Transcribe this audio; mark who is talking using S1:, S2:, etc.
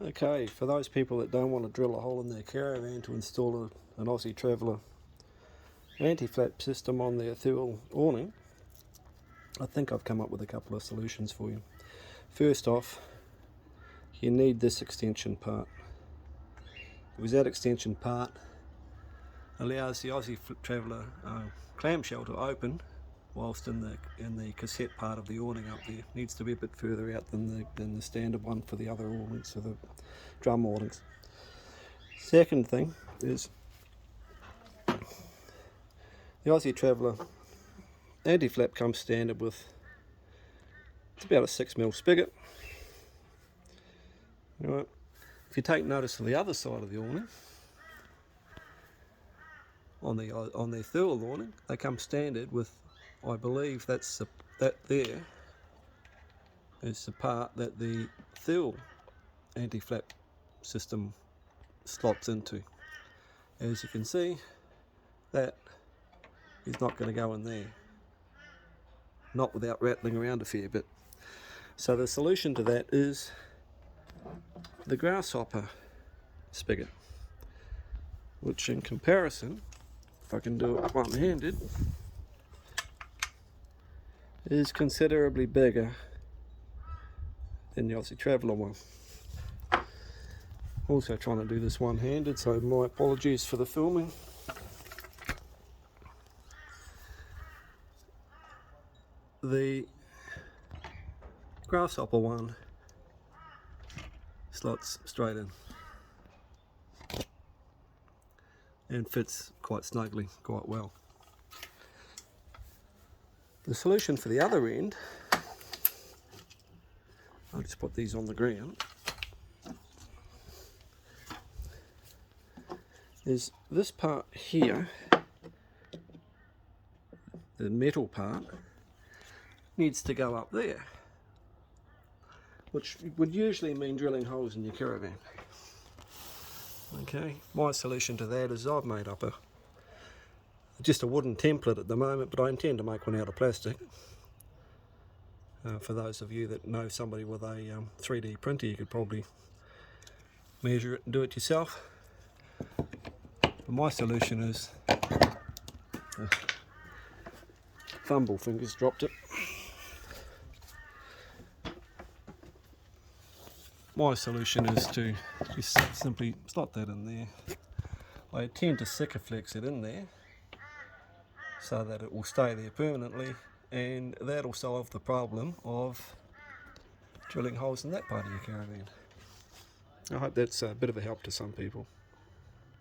S1: Okay, for those people that don't want to drill a hole in their caravan to install an Aussie Traveller Anti-Flap system on their Thule awning, I think I've come up with a couple of solutions for you. First off, you need this extension part, because that extension part allows the Aussie Traveller clamshell to open, whilst in the cassette part of the awning up there needs to be a bit further out than the standard one for the other awnings, for the drum awnings. Second thing is the Aussie Traveller Anti-Flap comes standard with, it's about a 6mm spigot. Right. If you take notice of the other side of the awning, on their Thule awning, they come standard with, I believe that there is the part that the Thule Anti-Flap system slots into. As you can see, that is not going to go in there, not without rattling around a fair bit. So the solution to that is the grasshopper spigot, which in comparison, if I can do it one-handed, is considerably bigger than the Aussie Traveller one. Also trying to do this one-handed, so my apologies for the filming. The grasshopper one slots straight in and fits quite snugly, quite well. The solution for the other end, I'll just put these on the ground, is this part here, the metal part, needs to go up there, which would usually mean drilling holes in your caravan. Okay, my solution to that is I've made up just a wooden template at the moment, but I intend to make one out of plastic. For those of you that know somebody with a 3D printer, you could probably measure it and do it yourself. But my solution is, fumble fingers dropped it. My solution is to just simply slot that in there. I tend to Sikaflex it in there so that it will stay there permanently, and that'll solve the problem of drilling holes in that part of your caravan. I hope that's a bit of a help to some people.